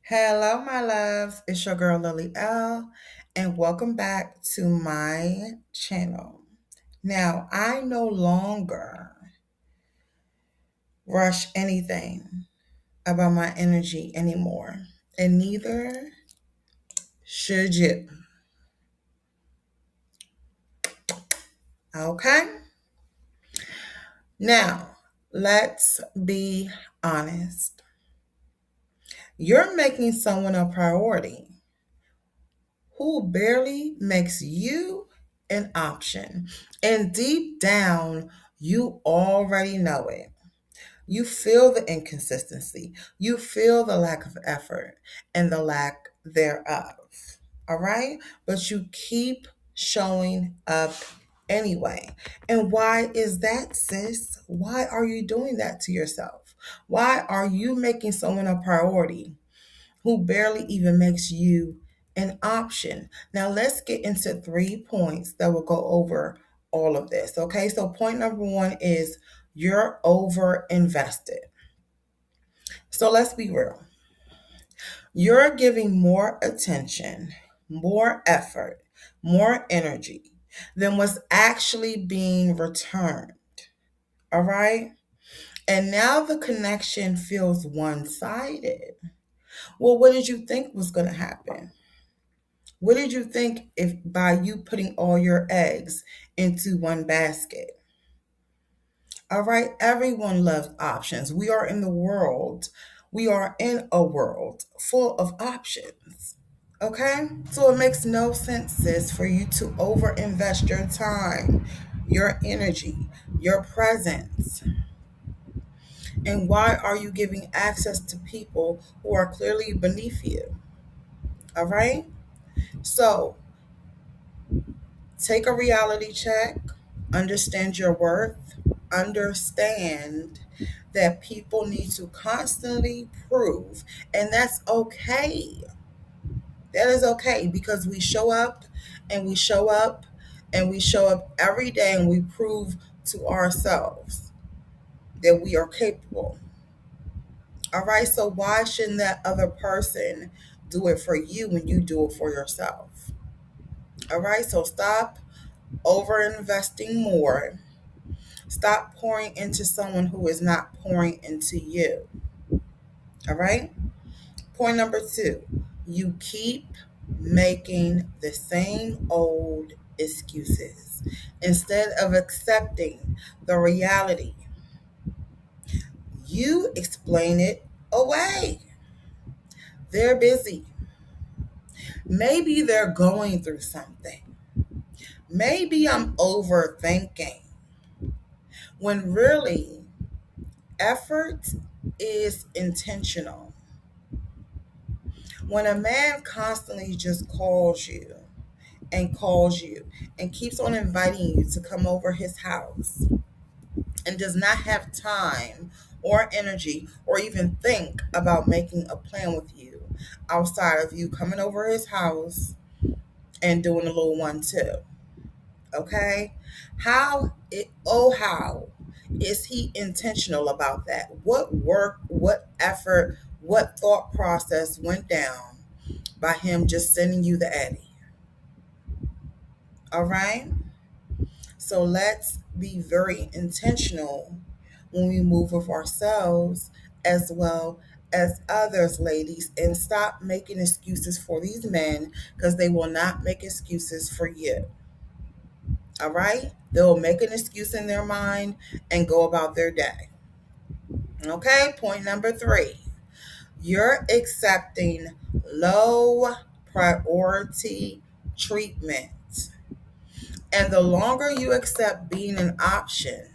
Hello, my loves. It's your girl Lily L, and welcome back to my channel. Now, I no longer rush anything about my energy anymore, and neither should you. Okay? Now, let's be honest. You're making someone a priority who barely makes you an option, and deep down, you already know it. You feel the inconsistency. You feel the lack of effort and the lack thereof. All right? But you keep showing up anyway. And why is that, sis? Why are you doing that to yourself? Why are you making someone a priority who barely even makes you an option? Now, let's get into 3 points that will go over all of this. Okay, so point number one is you're over invested. So let's be real. You're giving more attention, more effort, more energy than what's actually being returned. All right. And now the connection feels one sided. Well, what did you think was going to happen? What did you think if by you putting all your eggs into one basket? All right, everyone loves options. We are in the world. We are in a world full of options. Okay? So it makes no sense, sis, for you to overinvest your time, your energy, your presence. And why are you giving access to people who are clearly beneath you? All right? So take a reality check, understand your worth, understand that people need to constantly prove, and that's okay. That is okay because we show up and we show up and we show up every day and we prove to ourselves that we are capable. All right, so why shouldn't that other person do it for you when you do it for yourself? All right, so stop over investing more. Stop pouring into someone who is not pouring into you. All right. Point number two, you keep making the same old excuses instead of accepting the reality. You explain it away. They're busy. Maybe they're going through something. Maybe I'm overthinking. When really, effort is intentional. When a man constantly just calls you and keeps on inviting you to come over his house and does not have time or energy or even think about making a plan with you outside of you coming over his house and doing a little one too. Okay? How is he intentional about that? What work, what effort, what thought process went down by him just sending you the Eddie? All right. So let's be very intentional when we move with ourselves as well as others, ladies, and stop making excuses for these men because they will not make excuses for you. All right. They'll make an excuse in their mind and go about their day. Okay. Point number three, you're accepting low priority treatment. And the longer you accept being an option,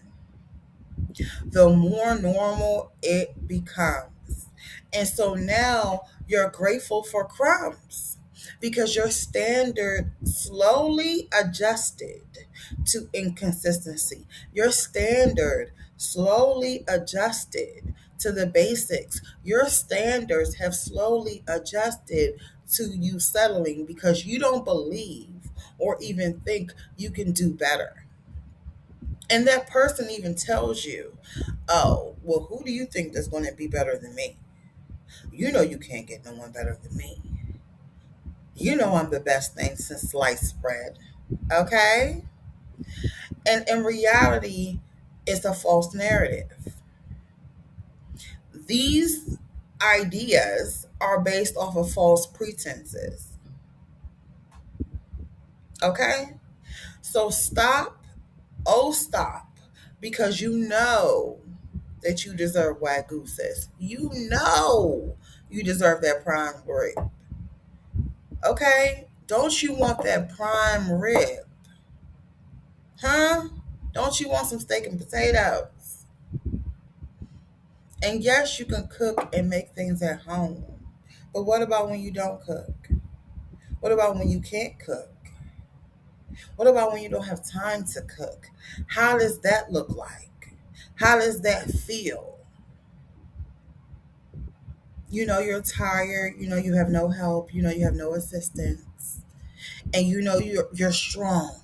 the more normal it becomes. And so now you're grateful for crumbs because your standard slowly adjusted to inconsistency. Your standard slowly adjusted to the basics. Your standards have slowly adjusted to you settling because you don't believe or even think you can do better. And that person even tells you, oh, well, who do you think is going to be better than me? You know you can't get no one better than me. You know I'm the best thing since sliced bread. Okay? And in reality, it's a false narrative. These ideas are based off of false pretenses. Okay? So stop, oh, stop, because you know that you deserve wagyu, sis. You know you deserve that prime rib. Okay? Don't you want that prime rib? Huh? Don't you want some steak and potatoes? And yes, you can cook and make things at home. But what about when you don't cook? What about when you can't cook? What about when you don't have time to cook? How does that look like? How does that feel? You know you're tired, you know you have no help, you know you have no assistance, and you know you're strong.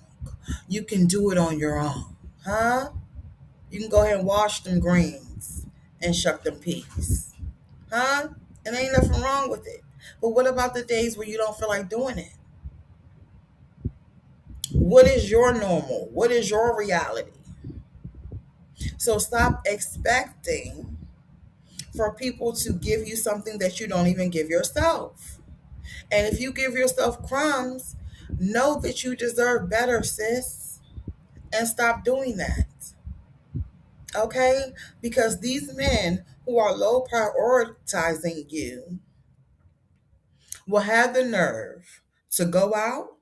You can do it on your own. Huh? You can go ahead and wash them greens and shuck them peas. Huh? And ain't nothing wrong with it. But what about the days where you don't feel like doing it? What is your normal? What is your reality? So stop expecting for people to give you something that you don't even give yourself. And if you give yourself crumbs, know that you deserve better, sis, and stop doing that. Okay? Because these men who are low prioritizing you will have the nerve to go out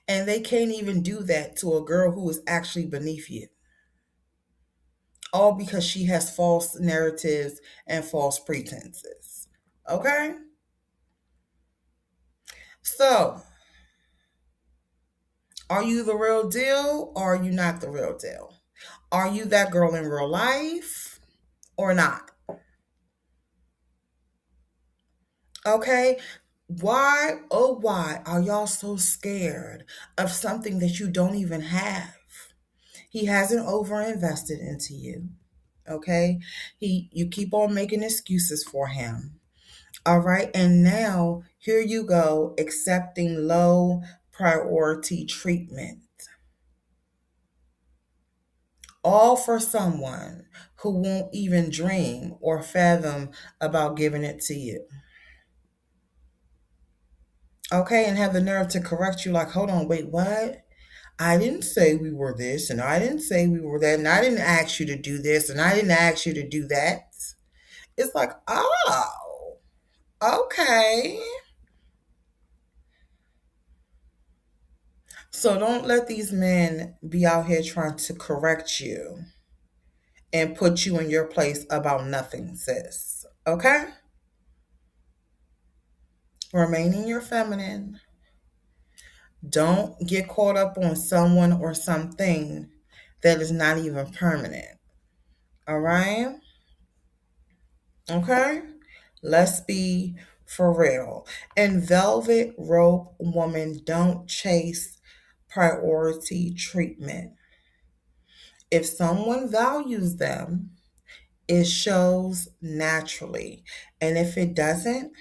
and they can't even do that to a girl who is actually beneath you. All because she has false narratives and false pretenses. Okay? So, are you the real deal or are you not the real deal? Are you that girl in real life or not? Okay? Why, oh, why are y'all so scared of something that you don't even have? He hasn't overinvested into you. Okay? You keep on making excuses for him. All right. And now here you go, accepting low priority treatment, all for someone who won't even dream or fathom about giving it to you. Okay. And have the nerve to correct you like, hold on, wait, what? I didn't say we were this and I didn't say we were that and I didn't ask you to do this and I didn't ask you to do that. It's like, oh, okay. So don't let these men be out here trying to correct you and put you in your place about nothing, sis. Okay? Remain in your feminine. Don't get caught up on someone or something that is not even permanent. All right? Okay? Let's be for real. And velvet rope woman, don't chase priority treatment. If someone values them, it shows naturally. And if it doesn't,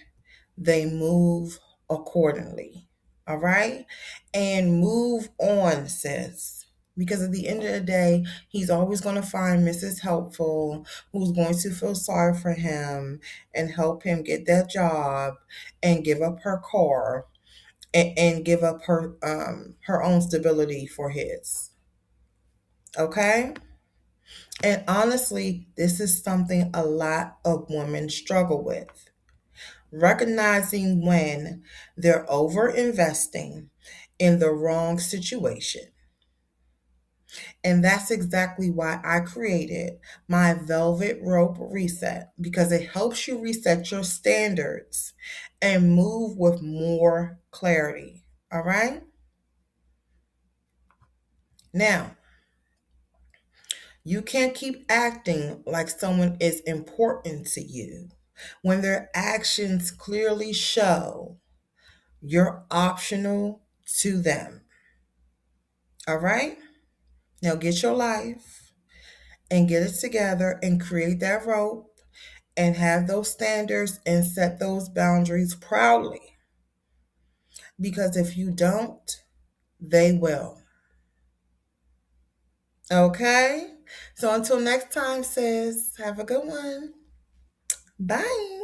they move accordingly. All right? And move on, sis. Because at the end of the day, he's always going to find Mrs. Helpful who's going to feel sorry for him and help him get that job and give up her car and give up her own stability for his. Okay? And honestly, this is something a lot of women struggle with. Recognizing when they're over investing in the wrong situation. And that's exactly why I created my Velvet Rope Reset because it helps you reset your standards and move with more clarity. All right? Now, you can't keep acting like someone is important to you when their actions clearly show you're optional to them. All right? Now get your life and get it together and create that rope and have those standards and set those boundaries proudly. Because if you don't, they will. Okay? So until next time, sis, have a good one. Bye.